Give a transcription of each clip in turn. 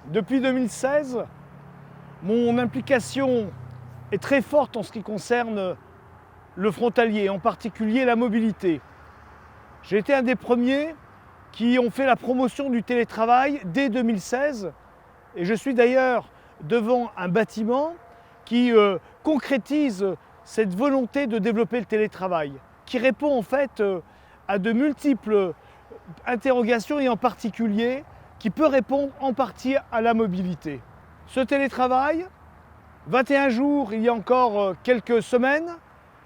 Depuis 2016, mon implication est très forte en ce qui concerne le frontalier, en particulier la mobilité. J'ai été un des premiers qui ont fait la promotion du télétravail dès 2016 et je suis d'ailleurs devant un bâtiment qui concrétise cette volonté de développer le télétravail, qui répond en fait à de multiples interrogations et en particulier qui peut répondre en partie à la mobilité. Ce télétravail, 21 jours il y a encore quelques semaines,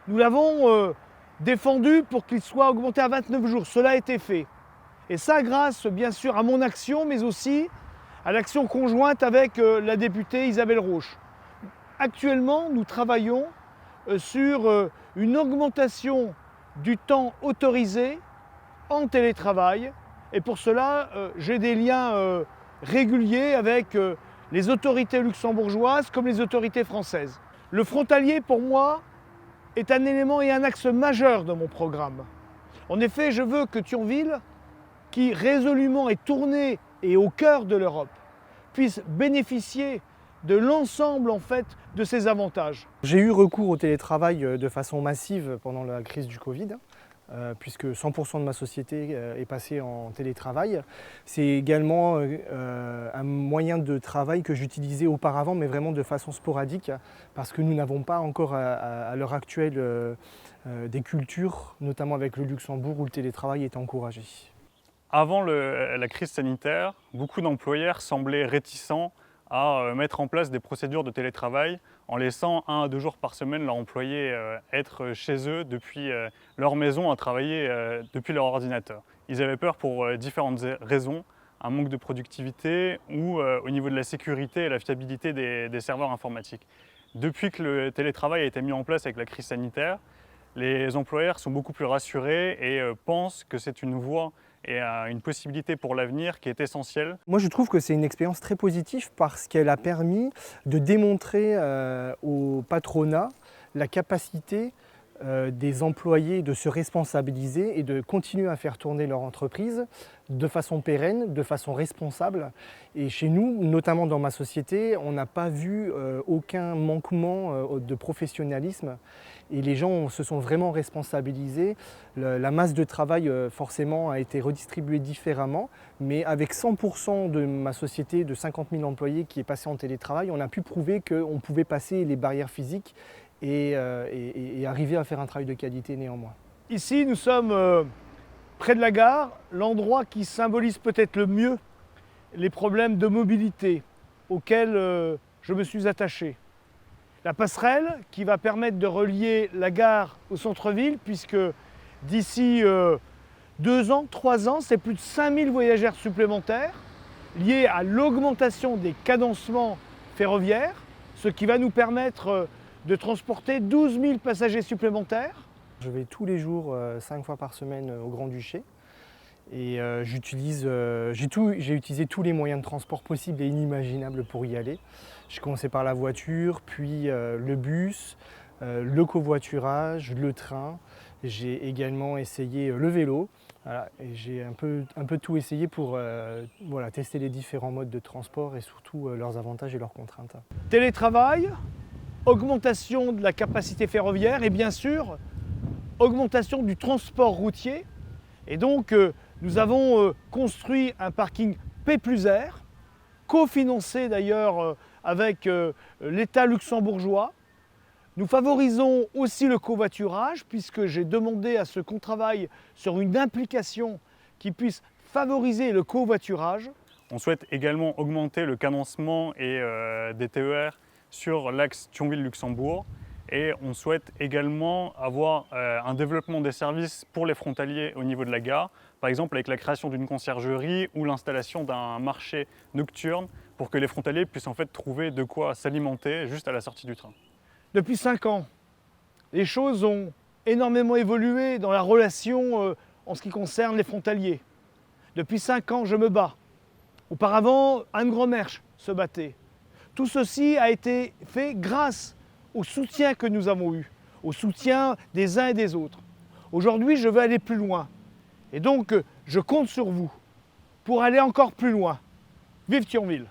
nous l'avons défendu pour qu'il soit augmenté à 29 jours. Cela a été fait. Et ça grâce bien sûr à mon action, mais aussi à l'action conjointe avec la députée Isabelle Rauch. Actuellement, nous travaillons sur une augmentation du temps autorisé en télétravail. Et pour cela, j'ai des liens réguliers avec les autorités luxembourgeoises comme les autorités françaises. Le frontalier, pour moi, est un élément et un axe majeur de mon programme. En effet, je veux que Thionville, qui résolument est tournée et au cœur de l'Europe, puisse bénéficier de l'ensemble en fait de ces avantages. J'ai eu recours au télétravail de façon massive pendant la crise du Covid. Puisque 100% de ma société est passée en télétravail. C'est également un moyen de travail que j'utilisais auparavant, mais vraiment de façon sporadique, parce que nous n'avons pas encore à l'heure actuelle des cultures, notamment avec le Luxembourg, où le télétravail est encouragé. Avant la crise sanitaire, beaucoup d'employeurs semblaient réticents à mettre en place des procédures de télétravail en laissant 1 à 2 jours par semaine leurs employés être chez eux depuis leur maison à travailler depuis leur ordinateur. Ils avaient peur pour différentes raisons, un manque de productivité ou au niveau de la sécurité et la fiabilité des serveurs informatiques. Depuis que le télétravail a été mis en place avec la crise sanitaire, les employeurs sont beaucoup plus rassurés et pensent que c'est une voie et une possibilité pour l'avenir qui est essentielle. Moi je trouve que c'est une expérience très positive parce qu'elle a permis de démontrer au patronat la capacité des employés de se responsabiliser et de continuer à faire tourner leur entreprise de façon pérenne, de façon responsable. Et chez nous, notamment dans ma société, on n'a pas vu aucun manquement de professionnalisme et les gens se sont vraiment responsabilisés. La masse de travail forcément a été redistribuée différemment, mais avec 100% de ma société de 50 000 employés qui est passé en télétravail, on a pu prouver qu'on pouvait passer les barrières physiques et arriver à faire un travail de qualité néanmoins. Ici, nous sommes près de la gare, l'endroit qui symbolise peut-être le mieux les problèmes de mobilité auxquels je me suis attaché. La passerelle qui va permettre de relier la gare au centre-ville, puisque d'ici 2 ans, 3 ans, c'est plus de 5000 voyageurs supplémentaires liés à l'augmentation des cadencements ferroviaires, ce qui va nous permettre de transporter 12 000 passagers supplémentaires. Je vais tous les jours, 5 fois par semaine au Grand-Duché et j'ai utilisé tous les moyens de transport possibles et inimaginables pour y aller. J'ai commencé par la voiture, puis le bus, le covoiturage, le train. J'ai également essayé le vélo. Voilà, et j'ai un peu tout essayé pour tester les différents modes de transport et surtout leurs avantages et leurs contraintes. Télétravail, augmentation de la capacité ferroviaire et bien sûr, augmentation du transport routier. Et donc, nous avons construit un parking P+R, cofinancé d'ailleurs avec l'État luxembourgeois. Nous favorisons aussi le covoiturage puisque j'ai demandé à ce qu'on travaille sur une implication qui puisse favoriser le covoiturage. On souhaite également augmenter le cadencement et des TER sur l'axe Thionville-Luxembourg et on souhaite également avoir un développement des services pour les frontaliers au niveau de la gare, par exemple avec la création d'une conciergerie ou l'installation d'un marché nocturne pour que les frontaliers puissent en fait trouver de quoi s'alimenter juste à la sortie du train. Depuis 5 ans, les choses ont énormément évolué dans la relation en ce qui concerne les frontaliers. Depuis 5 ans, je me bats. Auparavant, Anne Gromersch se battait. Tout ceci a été fait grâce au soutien que nous avons eu, au soutien des uns et des autres. Aujourd'hui, je veux aller plus loin. Et donc, je compte sur vous pour aller encore plus loin. Vive Thionville!